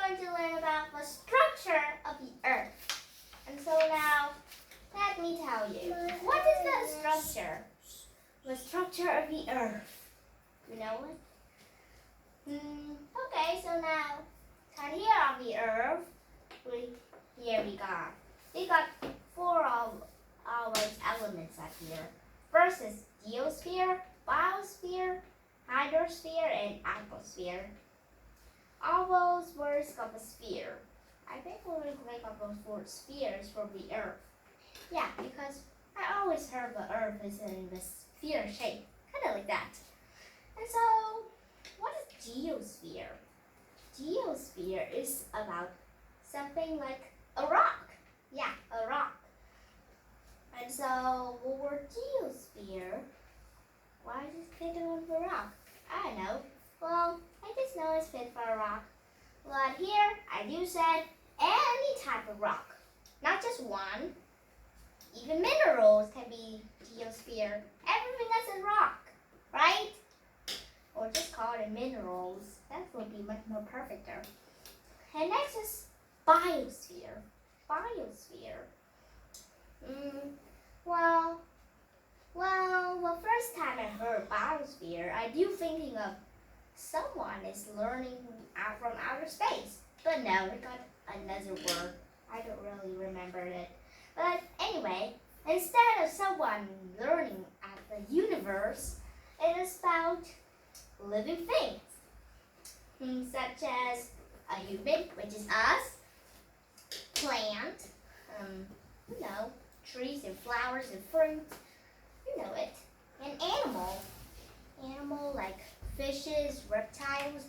going to learn about the structure of the Earth. And so now, let me tell you, what is the structure? The structure of the Earth. You know it? Okay, so now, here on the Earth, we got four of our elements up here. First is geosphere, biosphere, hydrosphere, and atmosphere. All those words got the sphere. I think we're going to click on those four spheres for the Earth. Yeah, because I always heard the Earth is in the sphere shape, kind of like that. And so, what is geosphere? Geosphere is about something like a rock. Yeah, a rock. And so, the word geosphere, why is it fit on the rock? I don't know. Well, I just know it's fit for a rock. But here, I do said any type of rock, not just one. Even minerals can be geosphere. Everything that's a rock, right? Or just call it minerals. That would be much more perfecter. And next is biosphere. Biosphere. Well, the first time I heard biosphere, I do thinking of someone is learning out from outer space. But no, it got another word. I don't really remember it. But anyway, instead of someone learning at the universe, it is about living things. Such as a human, which is us, plant, trees and flowers and fruit, you know it, and animal like fishes, reptiles,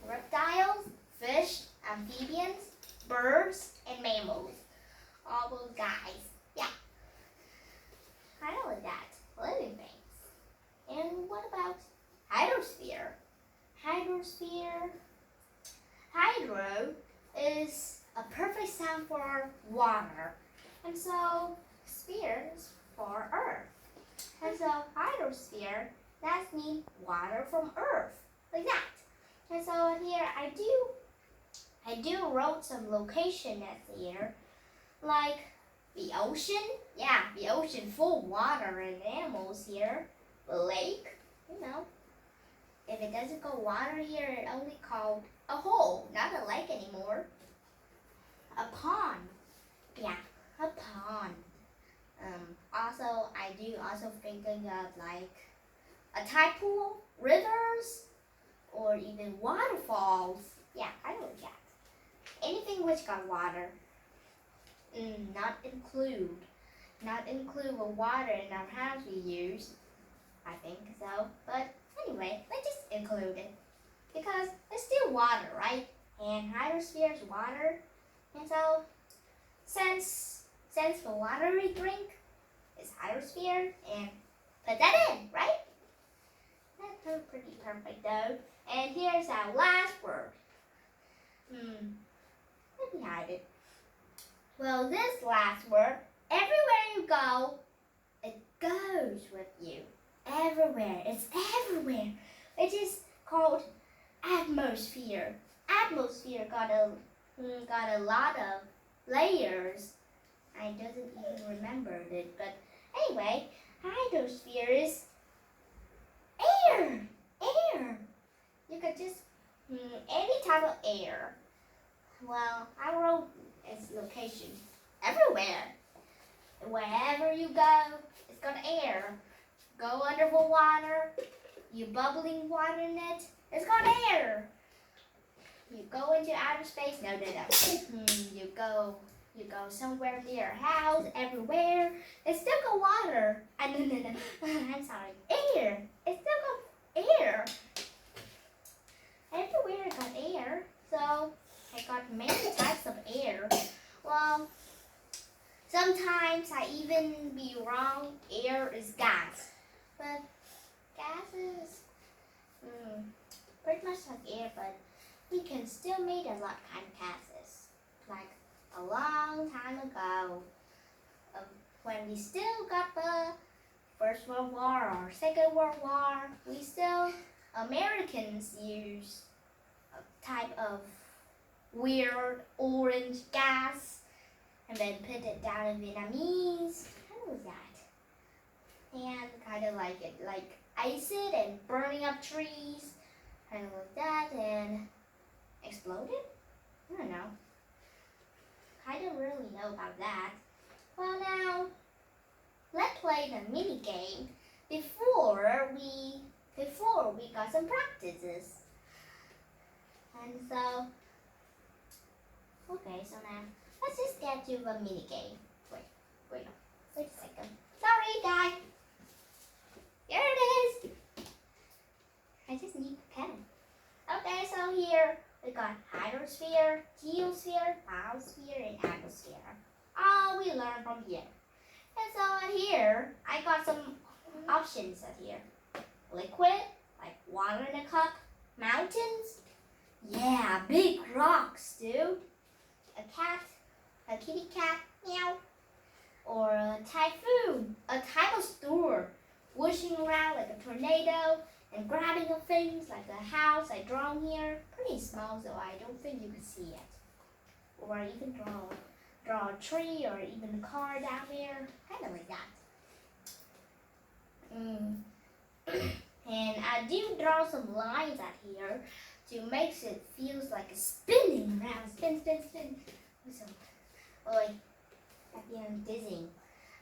reptiles, fish, amphibians, birds, and mammals. All those guys. Yeah. I know that. Living things. And what about hydrosphere? Hydro is a perfect sound for water. And so sphere is for Earth. And so hydrosphere, that means water from Earth. Like that. And so here I do wrote some location at here. Like the ocean. Yeah, the ocean full of water and animals here. The lake, If it doesn't go water here, it only called a hole, not a lake anymore. A pond. Yeah, a pond. Also, I do also thinking of like a tide pool, rivers, or even waterfalls. Yeah, I know that. Anything which got water. Not include the water in our house we use. I think so. But anyway, let's just include it. Because it's still water, right? And hydrosphere is water. And so, since the water we drink is hydrosphere, and put that in, right? That's pretty perfect though. And here's our last word. Let me hide it. Well, this last word, everywhere you go, it goes with you. Everywhere. It's everywhere. It is called atmosphere. Atmosphere got a lot of layers. I doesn't even remember it, but anyway, hydrosphere is air. Air. You could just any type of air. Well, I wrote its location everywhere. Wherever you go, it's got air. Go under the water, you bubbling water in it, it's got air. You go into outer space, no. You go somewhere near a house, everywhere, it's still got water. No. I'm sorry, air. It's still got air. Everywhere it got air, so I got many types of air. Well, sometimes I even be wrong. Air is gas, but gas is pretty much like air, but we can still make a lot of kind of gases. Like a long time ago, when we still got the First World War or Second World War, we still Americans use type of weird orange gas and then put it down in Vietnamese. How was that? And kind of like it, like acid and burning up trees, kind of like that, and exploded? I don't know. I don't really know about that. Well, now let's play the mini game before we got some practices. And so, okay, so now let's just get to the mini game. Wait a second. Sorry, guy. Here it is. I just need a pen. Okay, so here we got hydrosphere, geosphere, biosphere, and atmosphere. All we learned from here. And so at here, I got some options at here. Liquid, like water in a cup. Mountains, yeah, big rocks, dude. A cat, a kitty cat, meow. Or a typhoon, a type of storm, whooshing around like a tornado and grabbing of things like a house I drawn here. Pretty small, so I don't think you can see it. Or you can draw a tree or even a car down there, kind of like that. And I do draw some lines out here to make it feels like it's spinning around, spin. So, I feel dizzying.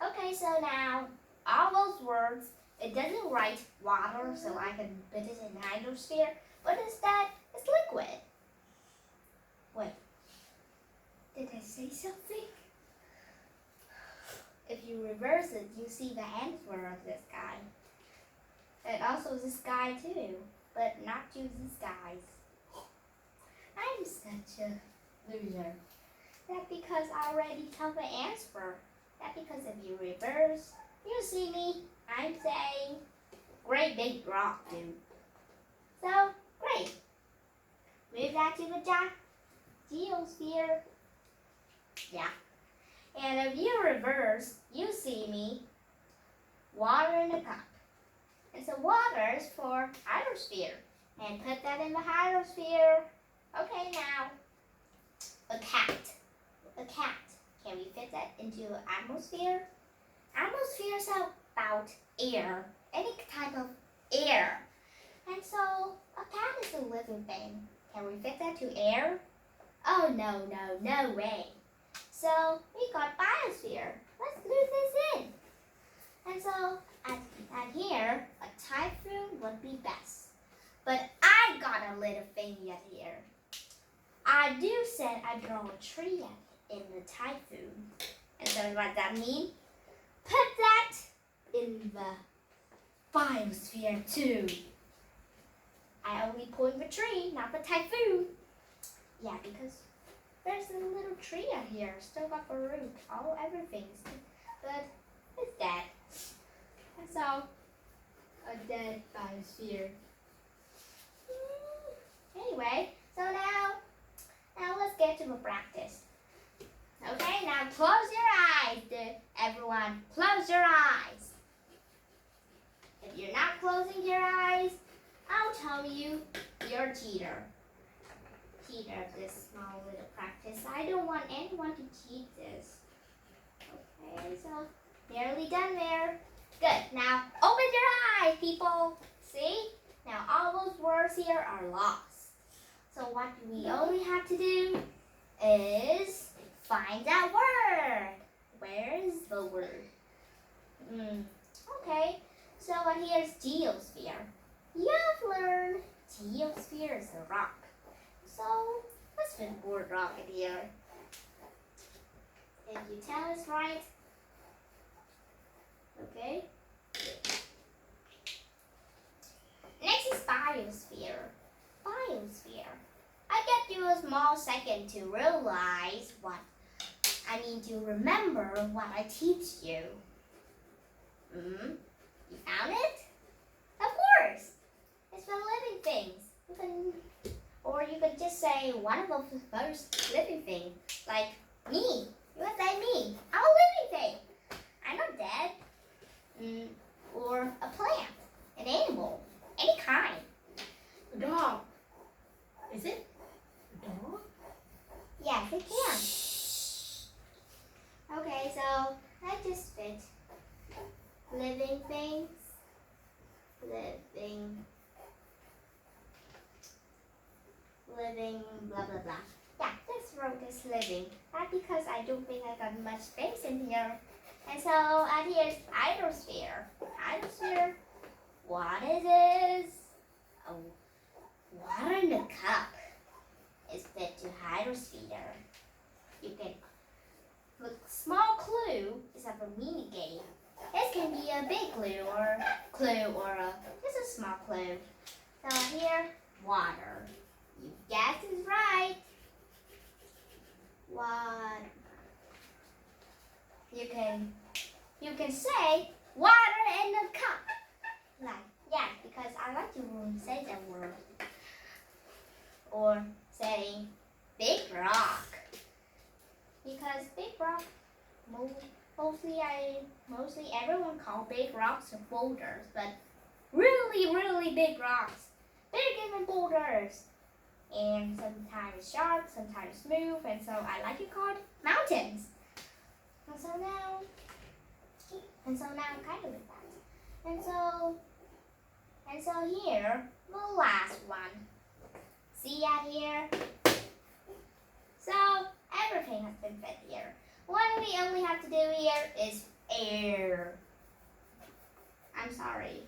Okay, so now all those words, it doesn't write water, so I can put it in hydrosphere, but instead it's liquid. Wait, did I say something? If you reverse it, you see the answer of this guy. And also this guy too, but not just this guys. I'm such a loser. That's because I already tell the answer. That's because if you reverse, you see me. I'm saying, great big rock, dude. So, great. Move that to the geosphere. Yeah. And if you reverse, you see me. Water in a cup. And so water is for hydrosphere. And put that in the hydrosphere. Okay, now, a cat. A cat. Can we fit that into an atmosphere? Atmosphere is about air. Any type of air. And so, a cat is a living thing. Can we fit that to air? Oh, no way. So, we got biosphere. Let's glue this in. And so, at here, a typhoon would be best. But I got a little thing yet here. I do said I draw a tree in the typhoon. And so what that mean? Put that in the biosphere too. I only point the tree, not the typhoon. Yeah, because there's a little tree out here. Still got the root, everything. But it's dead. And so, a dead biosphere. Anyway, so now let's get to the practice. Okay, now close your eyes, everyone. Close your eyes. If you're not closing your eyes, I'll tell you you're a cheater. Cheater of this small little practice. I don't want anyone to cheat this. Okay, so nearly done there. Good. Now open your eyes, people. See? Now all those words here are lost. So what we only have to do is find that word. Where is the word? Okay. So what here is geosphere. You've learned geosphere is a rock. So let's put the word rock in here. If you tell us right. Okay. Next is biosphere. Biosphere. I get you a small second to realize to remember what I teach you. You found it? Of course. It's for living things. Or you could just say one of the first living thing, like me. You would say me. I'm a living thing. I'm not dead. Or a plant, an animal, any kind. A dog. Is it? living blah blah blah. Yeah, this road is living. Not because I don't think I got much space in here. And so here's hydrosphere. Hydrosphere, what it is? Oh, water in the cup is fit to hydrosphere. You can look, small clue is of a mini game. This can be a big clue or just a small clue. So here, water. You guessed it right. What? You can say water in a cup. Like, yeah, because I like to say that word. Or saying big rock. Because big rock, mostly everyone calls big rocks boulders, but really big rocks, bigger than boulders. And sometimes sharp, sometimes smooth, and so I like to call it mountains. And so now I'm kind of with that. And so here, the last one. See out here? So everything has been fit here. What we only have to do here is air. I'm sorry.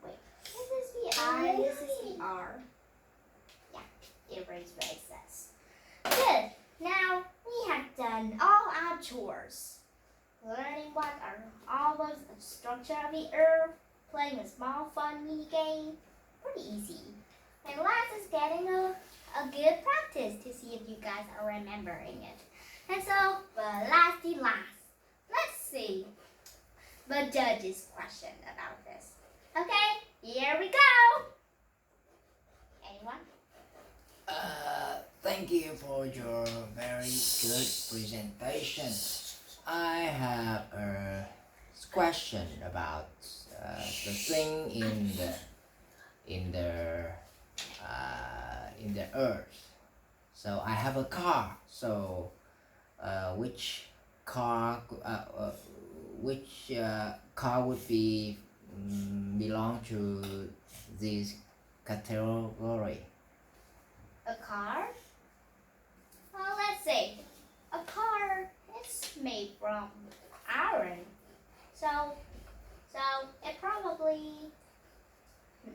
Wait, is this the I? This is the R. Yeah, erase what it says. Good. Now we have done all our chores. Learning what are almost the structure of the earth, playing a small fun mini game. Pretty easy. And last is getting a good practice to see if you guys are remembering it. And so, but last, let's see the judge's question about this. Okay, here we go. Anyone? Thank you for your very good presentation. I have a question about the thing in the earth. So I have a car. So which car would be belong to this category? A car? Well, let's see. A car is made from iron. So it probably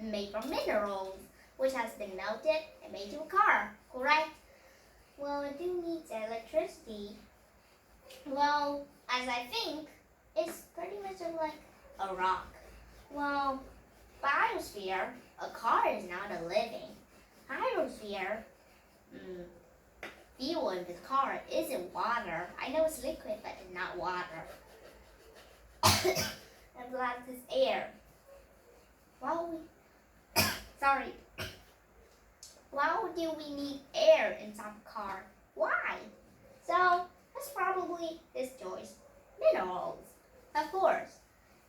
made from minerals, which has been melted and made to a car, correct? Well, it do needs electricity. Well, as I think, it's pretty much like a rock. Well, biosphere, a car is not a living. Hydrosphere, fuel in this car isn't water. I know it's liquid, but it's not water. And black is air. Well, sorry. Why do we need air inside the car? Why? So that's probably this choice. Minerals. Of course.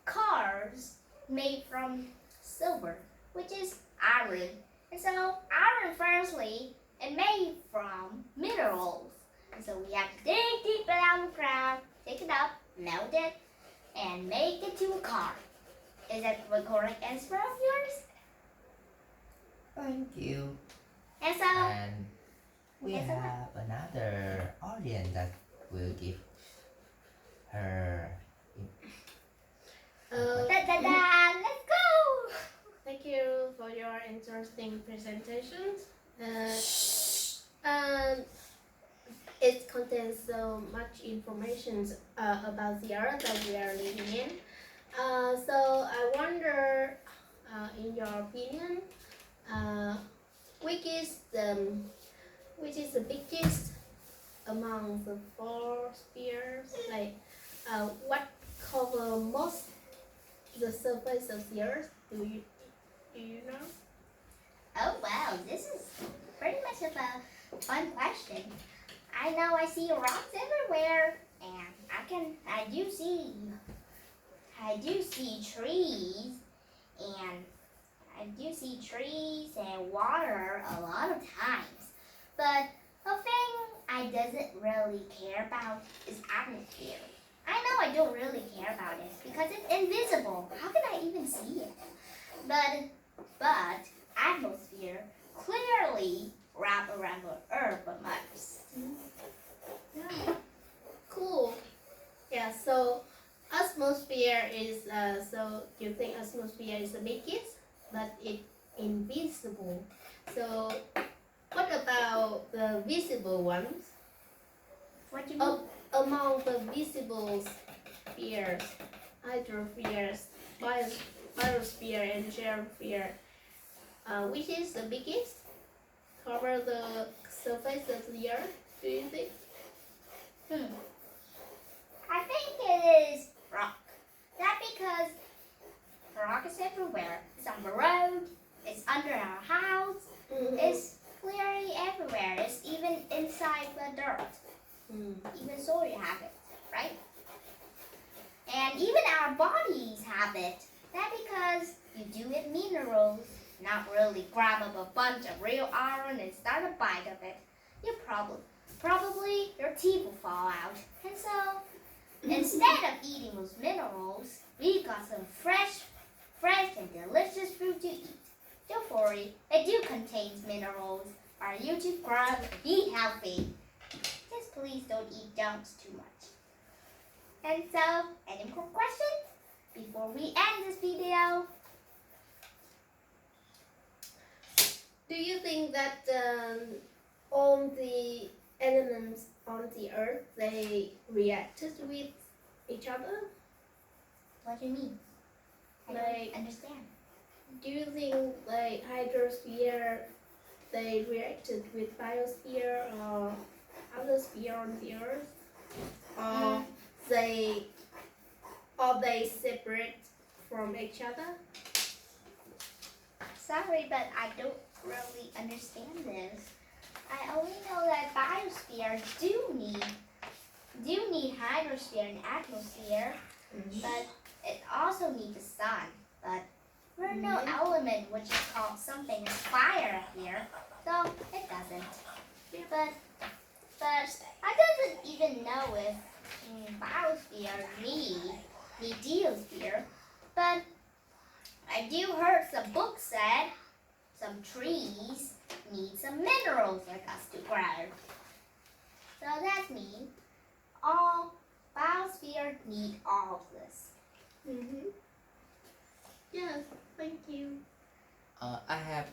Cars made from silver, which is iron. And so iron firstly is made from minerals. And so we have to dig deep down the ground, take it up, melt it, and make it to a car. Is that the correct answer of yours? Thank you. And so And we have another audience that will give her. let's go! Thank you for your interesting presentations. It contains so much information about the earth that we are living in. So I wonder, in your opinion, which is the biggest among the four spheres? Like, what cover most the surface of the earth? Do you know? Oh wow, this is pretty much of a fun question. I know I see rocks everywhere, and I do see trees, and I do see trees and water a lot of times. But the thing I doesn't really care about is atmosphere. I know I don't really care about it because it's invisible. How can I even see it? But But atmosphere clearly wrap around the Earth the most. Yeah. Cool. Yeah. So atmosphere is so you think atmosphere is the biggest, but it's invisible. So what about the visible ones? What do you mean? Among the visible spheres, hydrospheres, biosphere, and geosphere, which is the biggest? Cover the surface of the Earth. Do you think? I think it is rock. That because rock is everywhere. It's on the road. It's under our house. It's clearly everywhere. It's even inside the dirt. Even so, you have it, right? And even our bodies have it. That because you do it minerals, not really grab up a bunch of real iron and start a bite of it. You probably your teeth will fall out. And so, instead of eating those minerals, we got some fresh and delicious food to eat. Don't worry, it do contains minerals for you to grow and be healthy. Just please don't eat junks too much. And so, any more questions before we end this video? Do you think that all the elements on the Earth they reacted with each other? What do you mean? I Like- don't understand. Do you think like hydrosphere they reacted with biosphere or other sphere on the Earth, or they separate from each other? Sorry, but I don't really understand this. I only know that biosphere do need hydrosphere and atmosphere, but it also needs the sun. But there's no element which is called something as fire here, so it doesn't. But I doesn't even know if biosphere need geosphere, but I do heard some books said some trees need some minerals like us to grow. So that means all biosphere need all of this. Yes, thank you. I have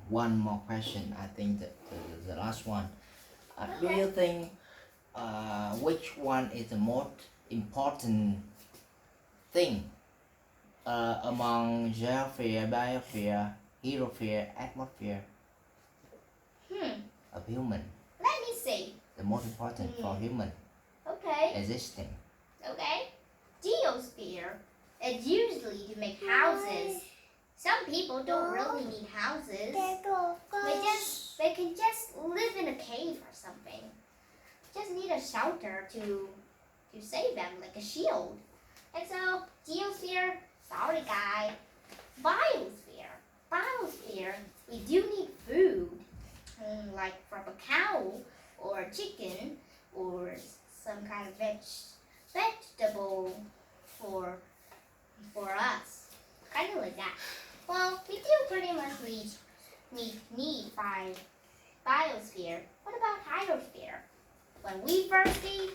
one more question. I think that the last one. Do you think which one is the most important thing among geosphere, biosphere, hydrosphere, atmosphere of human? Let me see. The most important for human Okay. existing. Okay. Geosphere is usually to make houses. Some people don't really need houses. They can just live in a cave or something. Just need a shelter to save them, like a shield. And so geosphere, sorry guy. Biosphere, we do need food, like from a cow or a chicken or some kind of vegetable for us, kind of like that. Well, we do pretty much need biosphere. What about hydrosphere? When we thirsty,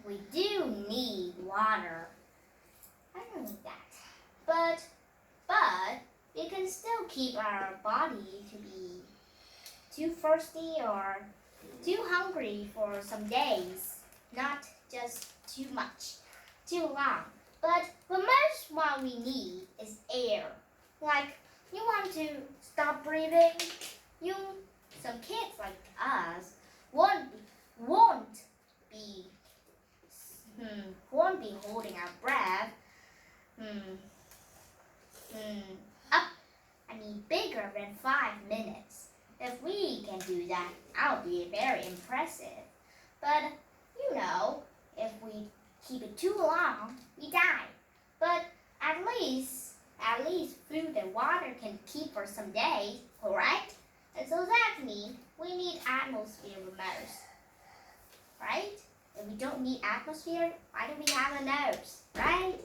we do need water. I don't need that. But we can still keep our body to be too thirsty or too hungry for some days. Not just too much, too long. But the most one we need is air. Like you want to stop breathing, some kids like us won't be holding our breath. Bigger than 5 minutes. If we can do that, I'll be very impressive. But if we keep it too long, we die. But at least food and water can keep for some days, alright? And so that means we need atmosphere the most. Right? If we don't need atmosphere, why do we have a nose? Right?